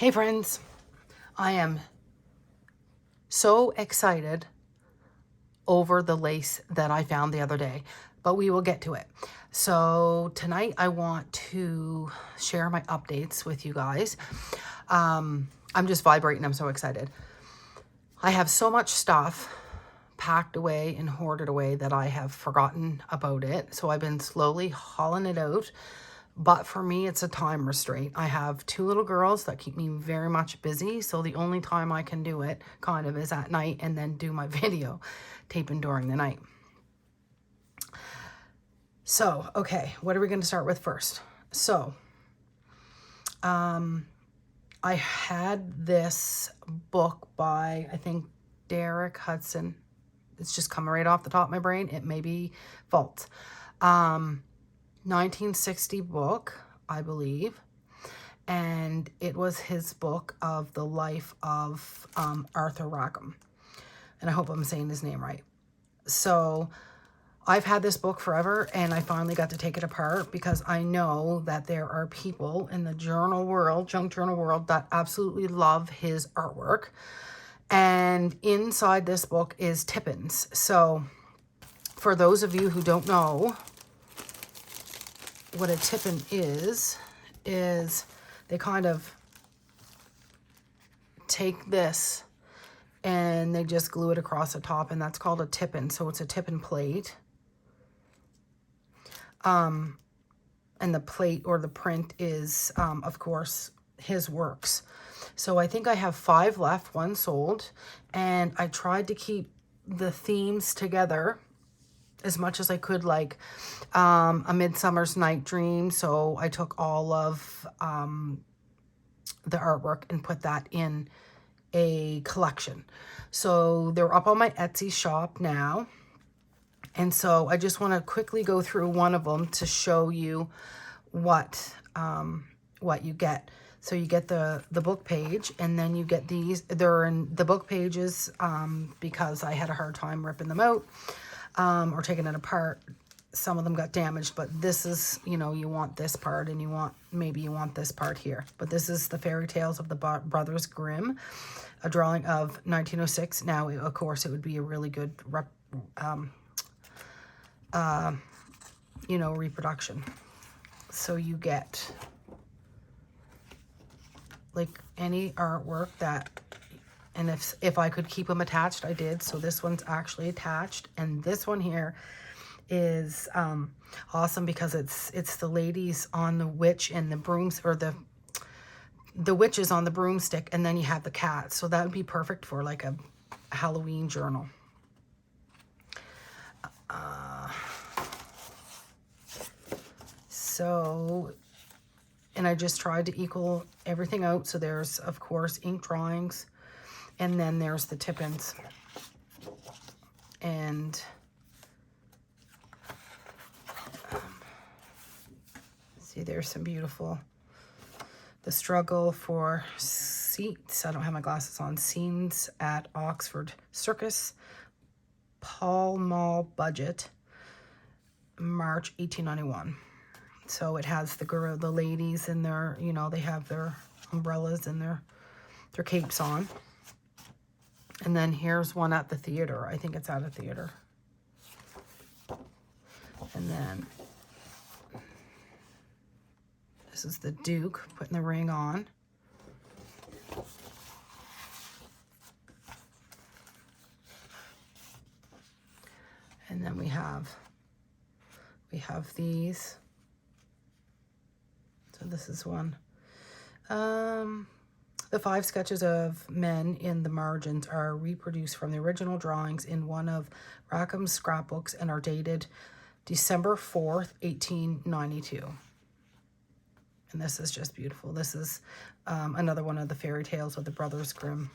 Hey friends, I am so excited over the lace that I found the other day, but we will get to it. So tonight I want to share my updates with you guys. I'm just vibrating. I'm so excited. I have so much stuff packed away and hoarded away that I have forgotten about it. So I've been slowly hauling it out. But for me, it's a time restraint. I have two little girls that keep me very much busy. So the only time I can do it kind of is at night and then do my video taping during the night. So, okay, what are we going to start with first? So, I had this book by, I think, Derek Hudson. It's just coming right off the top of my brain. It may be false. 1960 book, I believe, and it was his book of the life of Arthur Rackham, and I hope I'm saying his name right. So I've had this book forever, and I finally got to take it apart because I know that there are people in the journal world, junk journal world, that absolutely love his artwork. And inside this book is tippins. So for those of you who don't know what a tippin is they kind of take this and they just glue it across the top, and that's called a tippin. So it's a tippin plate. And the plate or the print is, of course, his works. So I think I have 5 left, 1 sold, and I tried to keep the themes together as much as I could, like A Midsummer's Night Dream. So I took all of the artwork and put that in a collection. So they're up on my Etsy shop now. And so I just want to quickly go through one of them to show you what you get. So you get the book page, and then you get these. They're in the book pages because I had a hard time ripping them out. Or taking it apart. Some of them got damaged, but this is, you know, you want this part, and maybe you want this part here. But this is the Fairy Tales of the Brothers Grimm, a drawing of 1906. Now, of course, it would be a really good, reproduction. So you get, like, any artwork that, and if I could keep them attached, I did. So this one's actually attached, and this one here is awesome because it's the ladies on the witch and the brooms, or the witches on the broomstick, and then you have the cat. So that would be perfect for like a Halloween journal. And I just tried to equal everything out. So there's, of course, ink drawings. And then there's the tippins. And see, there's some beautiful, the struggle for seats. I don't have my glasses on. Scenes at Oxford Circus, Pall Mall budget, March 1891. So it has the ladies in their, they have their umbrellas and their capes on. And then here's one at the theater. I think it's at a theater. And then this is the Duke putting the ring on. And then we have these. So this is one. The 5 sketches of men in the margins are reproduced from the original drawings in one of Rackham's scrapbooks and are dated December 4th, 1892. And this is just beautiful. This is another one of the Fairy Tales of the Brothers Grimm.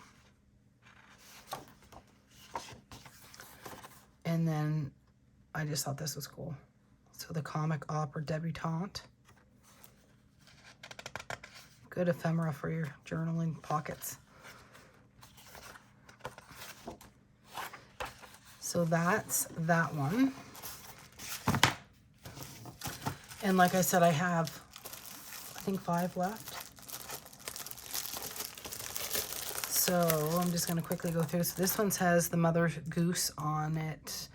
And then I just thought this was cool. So the comic opera debutante. Good ephemera for your journaling pockets. So that's that one. And like I said, I have, I think 5 left. So I'm just going to quickly go through. So this one says the mother goose on it.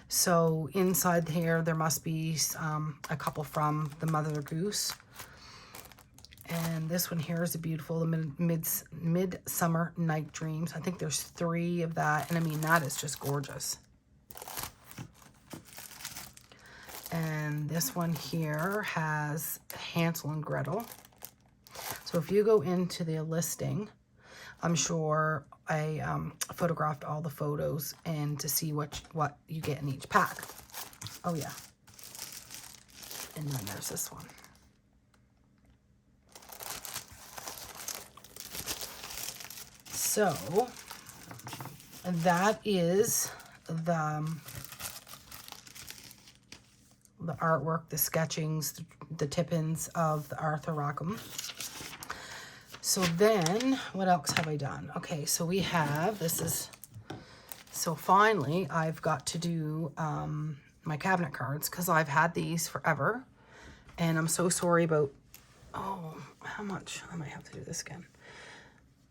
So inside here, there must be a couple from the mother goose. And this one here is a beautiful, the Midsummer Night Dreams. I think there's 3 of that. And I mean, that is just gorgeous. And this one here has Hansel and Gretel. So if you go into the listing, I'm sure I photographed all the photos and to see what you get in each pack. Oh yeah. And then there's this one. So that is the artwork, the sketchings, the tip-ins of the Arthur Rackham. So then, what else have I done? Okay, so we have, so finally, I've got to do my cabinet cards because I've had these forever. And I'm so sorry about, oh, how much? I might have to do this again.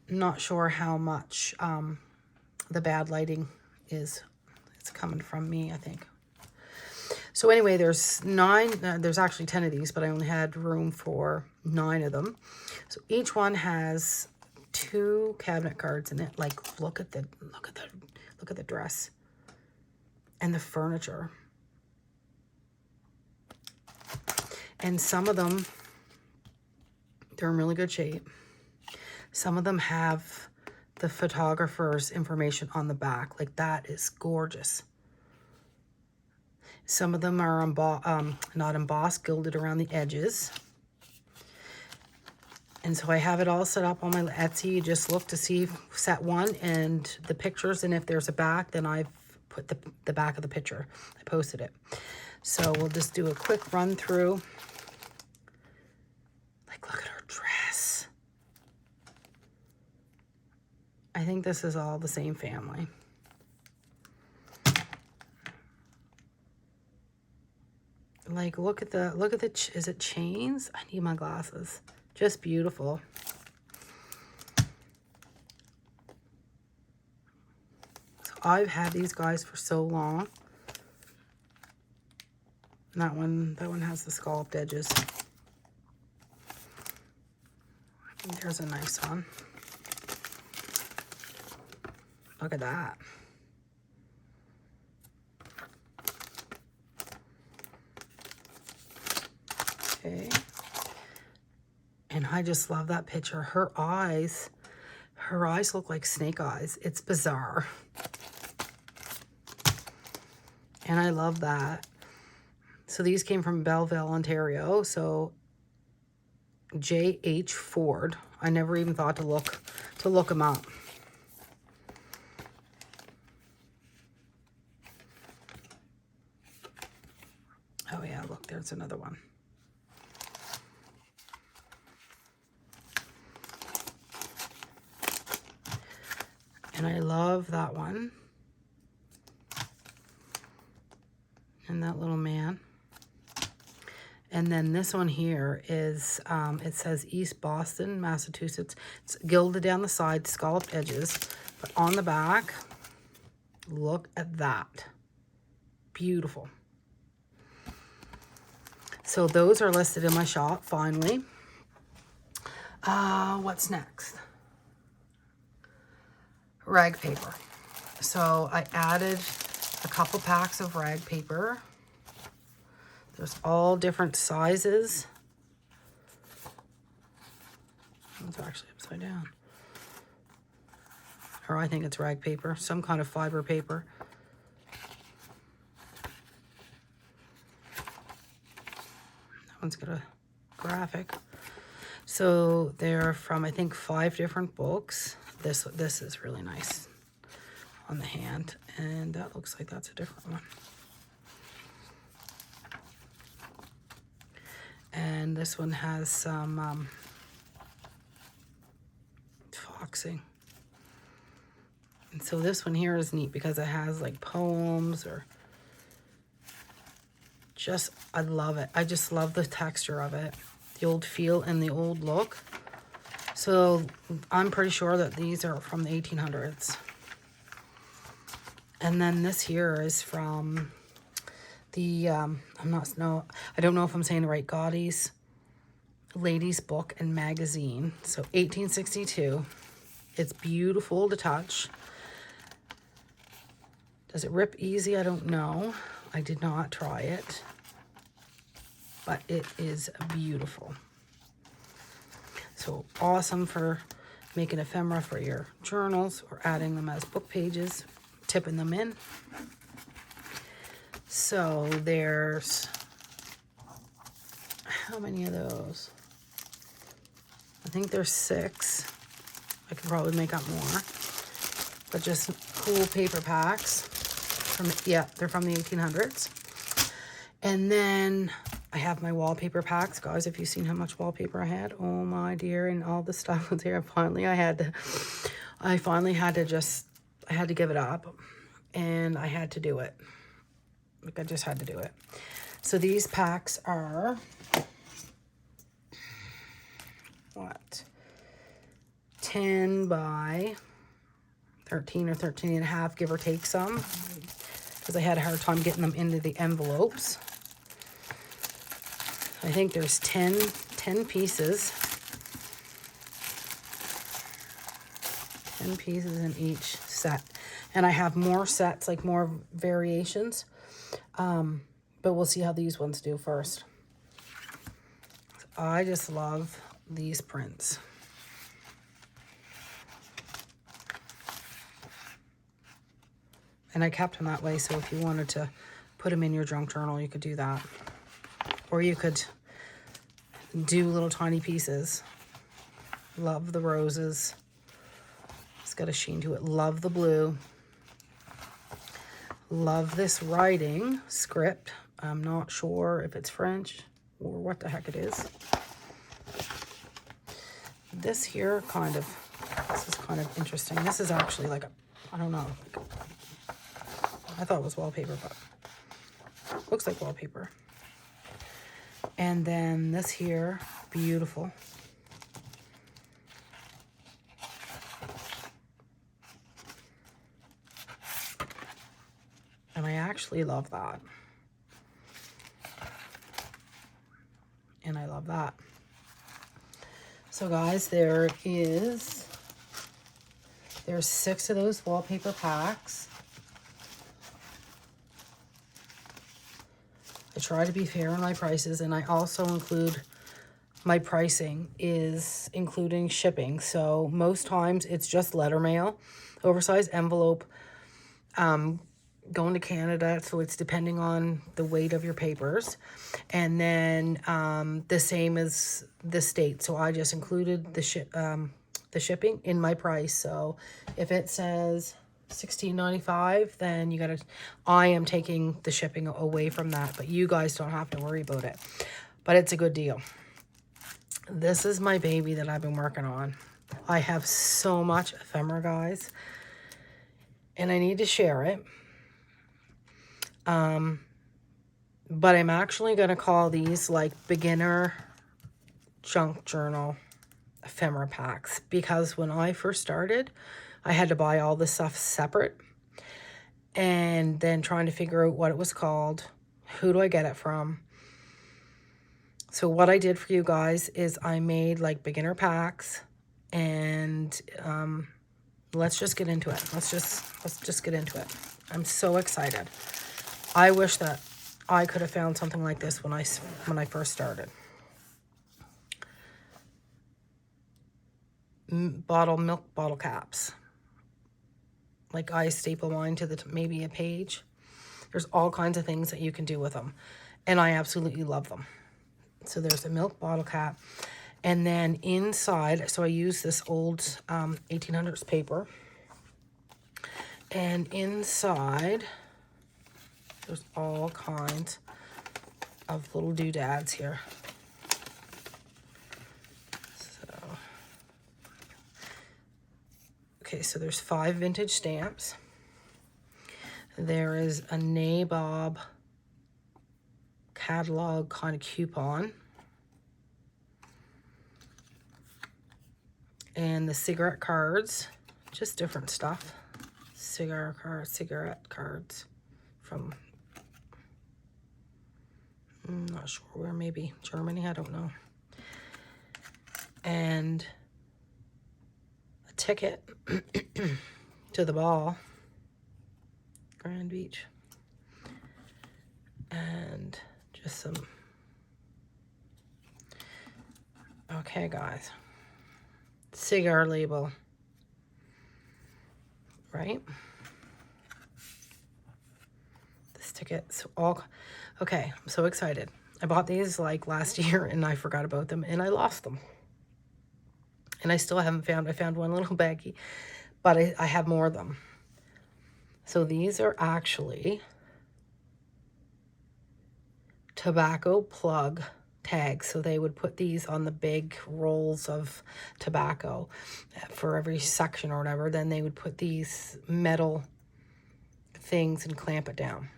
Not sure how much the bad lighting is. It's coming from me, I think. So anyway, there's 9, there's actually 10 of these, but I only had room for 9 of them. So each one has 2 cabinet cards in it. Like, look at the dress and the furniture. And some of them, they're in really good shape. Some of them have the photographer's information on the back. Like, that is gorgeous. Some of them are not embossed, gilded around the edges. And so I have it all set up on my Etsy. You just look to see set 1 and the pictures. And if there's a back, then I've put the back of the picture. I posted it. So we'll just do a quick run through. Like, look at her dress. I think this is all the same family. Like, look at the, is it chains? I need my glasses. Just beautiful. So I've had these guys for so long. And that one has the scalloped edges. There's a nice one. Look at that. Okay. And I just love that picture. Her eyes look like snake eyes. It's bizarre. And I love that. So these came from Belleville, Ontario. So J.H. Ford. I never even thought to look them up. Oh yeah, look, there's another one. And I love that one. And that little man. And then this one here is, it says East Boston, Massachusetts. It's gilded down the side, scalloped edges. But on the back, look at that. Beautiful. So those are listed in my shop, finally. What's next? Rag paper. So I added a couple packs of rag paper. There's all different sizes. It's actually upside down. Or I think it's rag paper, some kind of fiber paper. That one's got a graphic. So they're from, I think, 5 different books. This is really nice on the hand, and that looks like that's a different one. And this one has some foxing. And so this one here is neat because it has like poems or just, I love it. I just love the texture of it. The old feel and the old look. So I'm pretty sure that these are from the 1800s. And then this here is from the, I don't know if I'm saying the right, Godey's Ladies Book and Magazine. So 1862. It's beautiful to touch. Does it rip easy? I don't know. I did not try it. But it is beautiful. So awesome for making ephemera for your journals or adding them as book pages, tipping them in. So there's, how many of those? I think there's 6. I could probably make up more. But just cool paper packs. They're from the 1800s. And then I have my wallpaper packs. Guys, if you've seen how much wallpaper I had, oh my dear, and all the stuff was here. I had to give it up. And I had to do it. Like, I just had to do it. So these packs are, what? 10 by 13 or 13 and a half, give or take some. Because I had a hard time getting them into the envelopes. I think there's 10 pieces. 10 pieces in each set. And I have more sets, like more variations. But we'll see how these ones do first. I just love these prints. And I kept them that way, so if you wanted to put them in your junk journal, you could do that. Or you could do little tiny pieces. Love the roses. It's got a sheen to it. Love the blue. Love this writing script. I'm not sure if it's French or what the heck it is. This here this is kind of interesting. This is actually like I don't know. I thought it was wallpaper, but looks like wallpaper. And then this here, beautiful. And I actually love that. And I love that. So guys, there's 6 of those wallpaper packs. I try to be fair on my prices, and I also include my pricing is including shipping. So most times it's just letter mail, oversized envelope, going to Canada, so it's depending on the weight of your papers. And then the same as the state. So I just included the shipping in my price. So if it says $16.95, then I am taking the shipping away from that, but you guys don't have to worry about it. But it's a good deal. This is my baby that I've been working on. I have so much ephemera, guys, and I need to share it. But I'm actually going to call these like beginner junk journal ephemera packs, because when I first started, I had to buy all this stuff separate, and then trying to figure out what it was called, who do I get it from. So what I did for you guys is I made like beginner packs, and let's just get into it. Let's just get into it. I'm so excited. I wish that I could have found something like this when I first started. Milk bottle caps. Like I staple mine to maybe a page. There's all kinds of things that you can do with them, and I absolutely love them. So there's a milk bottle cap, and then inside, so I use this old 1800s paper, and inside there's all kinds of little doodads here. Okay, so there's 5 vintage stamps. There is a Nabob catalog kind of coupon. And the cigarette cards, just different stuff. Cigarette cards from, I'm not sure where, maybe Germany, I don't know. And a ticket to the ball, Grand Beach. And just some, okay guys, cigar label, right? This ticket's all, okay, I'm so excited. I bought these like last year and I forgot about them and I lost them. And I still haven't found, I found one little baggie, but I have more of them. So these are actually tobacco plug tags. So they would put these on the big rolls of tobacco for every section or whatever. Then they would put these metal things and clamp it down.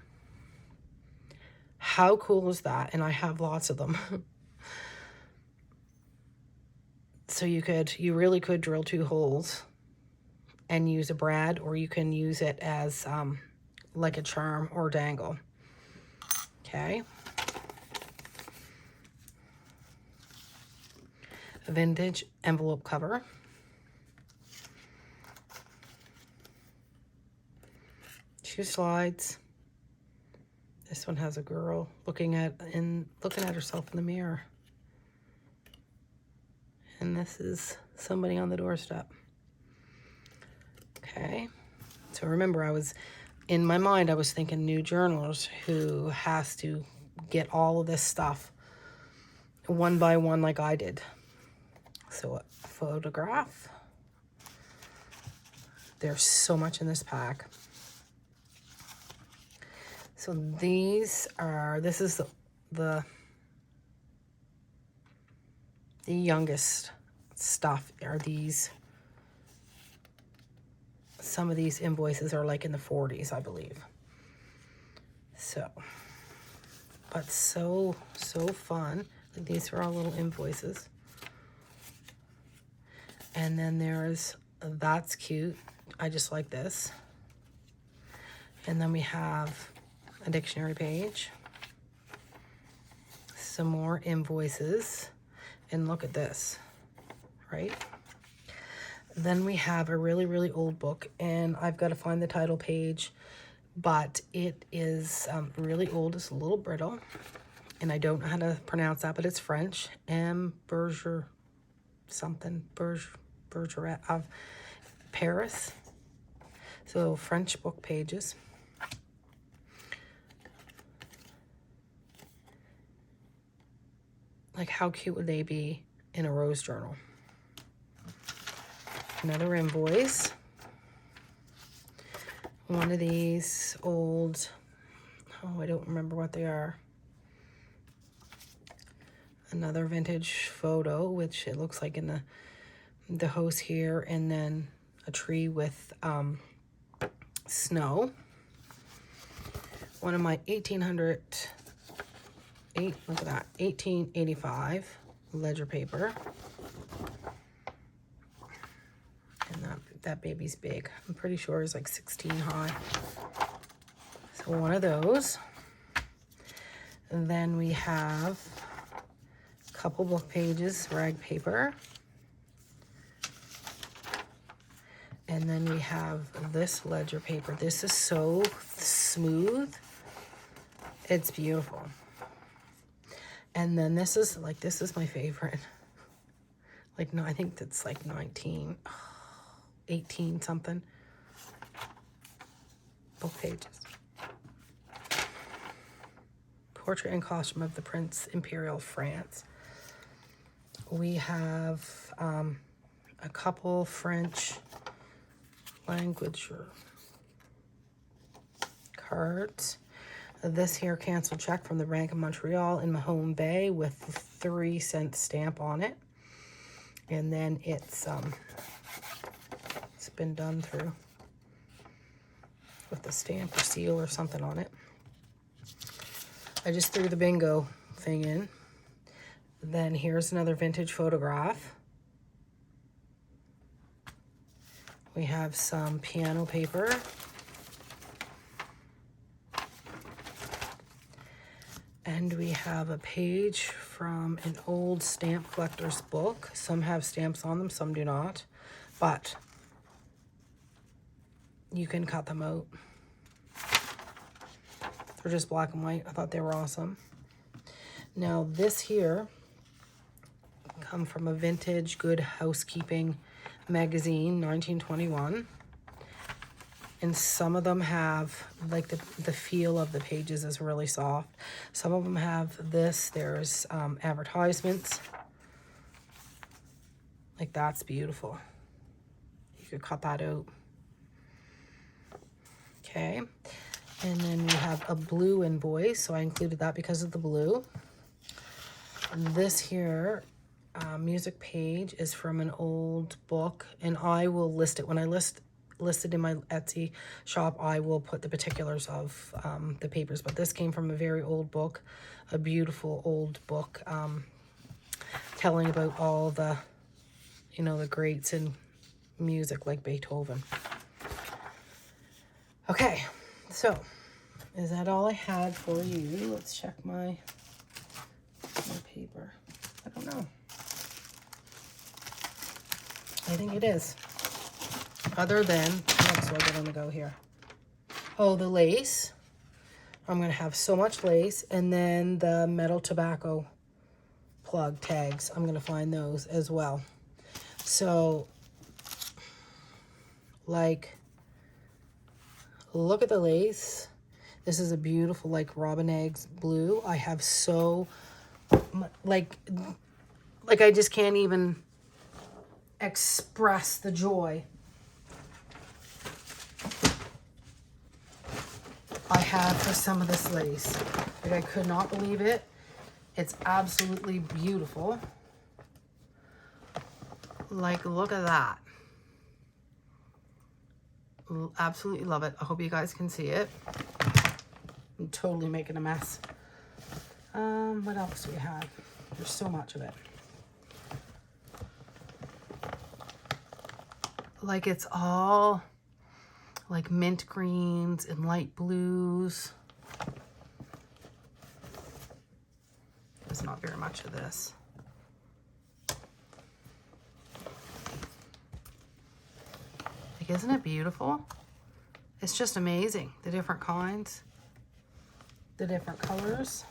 How cool is that? And I have lots of them. So you really could drill 2 holes and use a brad, or you can use it as like a charm or dangle. Okay. A vintage envelope cover. Shoe slides. This one has a girl looking at herself in the mirror. And this is somebody on the doorstep. Okay. So remember, in my mind, I was thinking new journalers who has to get all of this stuff one by one like I did. So a photograph. There's so much in this pack. So this is the youngest stuff are these. Some of these invoices are like in the 40s, I believe. So, but so fun. These are all little invoices. And then there's, that's cute. I just like this. And then we have a dictionary page. Some more invoices. And look at this, right? Then we have a really, really old book, and I've got to find the title page, but it is really old. It's a little brittle, and I don't know how to pronounce that, but it's French. M. Berger, something, Bergeret of Paris. So French book pages. Like, how cute would they be in a rose journal? Another invoice. One of these old, oh, I don't remember what they are. Another vintage photo, which it looks like in the house here, and then a tree with snow. One of my 1885 ledger paper. And that baby's big. I'm pretty sure it's like 16 high. So one of those. And then we have a couple book pages, rag paper. And then we have this ledger paper. This is so smooth. It's beautiful. And then this is my favorite. Like, no, I think that's like 18 something book pages. Portrait and costume of the Prince Imperial France. We have a couple French language cards. This here canceled check from the Bank of Montreal in Mahone Bay with the 3-cent stamp on it. And then it's been done through with the stamp or seal or something on it. I just threw the bingo thing in. Then here's another vintage photograph. We have some piano paper. And we have a page from an old stamp collector's book. Some have stamps on them, some do not. But you can cut them out. They're just black and white. I thought they were awesome. Now this here come from a vintage Good Housekeeping magazine, 1921. And some of them have, like, the feel of the pages is really soft. Some of them have this. There's advertisements. Like, that's beautiful. You could cut that out. Okay. And then we have a blue invoice. So I included that because of the blue. And this here music page is from an old book. And I will list it. When I listed in my Etsy shop, I will put the particulars of the papers, but this came from a very old book, a beautiful old book, telling about all the, you know, the greats in music like Beethoven. Okay, so is that all I had for you? Let's check my paper. I don't know. I think it is. Other than, so I get on the go here. Oh, the lace. I'm going to have so much lace. And then the metal tobacco plug tags. I'm going to find those as well. So, like, look at the lace. This is a beautiful, like, robin eggs blue. I have so, like I just can't even express the joy I have for some of this lace. Like, I could not believe it. It's absolutely beautiful. Like, look at that. Absolutely love it. I hope you guys can see it. I'm totally making a mess. What else do we have? There's so much of it. Like, it's all like mint greens and light blues. There's not very much of this. Like, isn't it beautiful? It's just amazing. The different kinds, the different colors.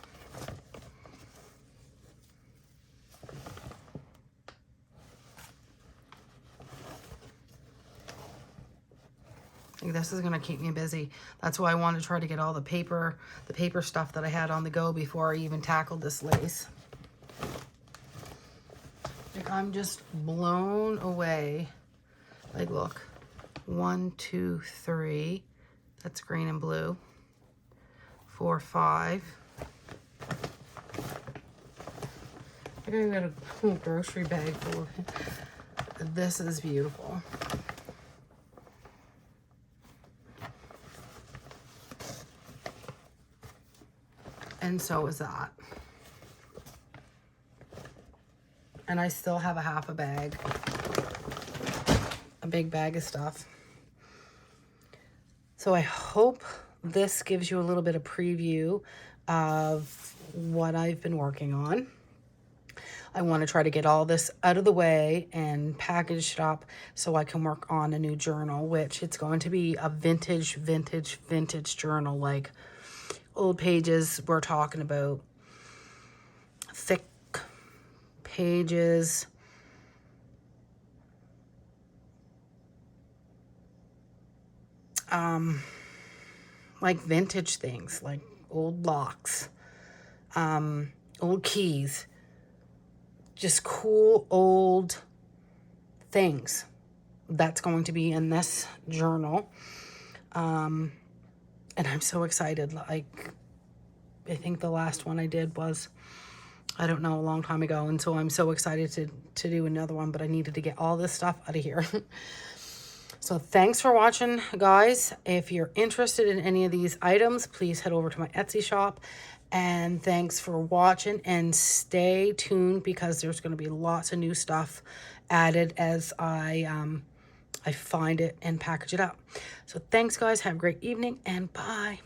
This is going to keep me busy. That's why I want to try to get all the paper stuff that I had on the go before I even tackled this lace. Like, I'm just blown away. Like, look. 1, 2, 3. That's green and blue. 4, 5. I think I got a grocery bag full of it. This is beautiful. And so is that. And I still have a half a bag. A big bag of stuff. So I hope this gives you a little bit of preview of what I've been working on. I want to try to get all this out of the way and packaged up so I can work on a new journal, which it's going to be a vintage journal. Like, old pages, we're talking about thick pages. Like vintage things, like old locks, old keys, just cool old things. That's going to be in this journal. And I'm so excited. Like, I think the last one I did was, I don't know, a long time ago. And so I'm so excited to do another one, but I needed to get all this stuff out of here. So thanks for watching, guys. If you're interested in any of these items, please head over to my Etsy shop. And thanks for watching, and stay tuned because there's going to be lots of new stuff added as I I find it and package it up. So thanks guys, have a great evening, and bye.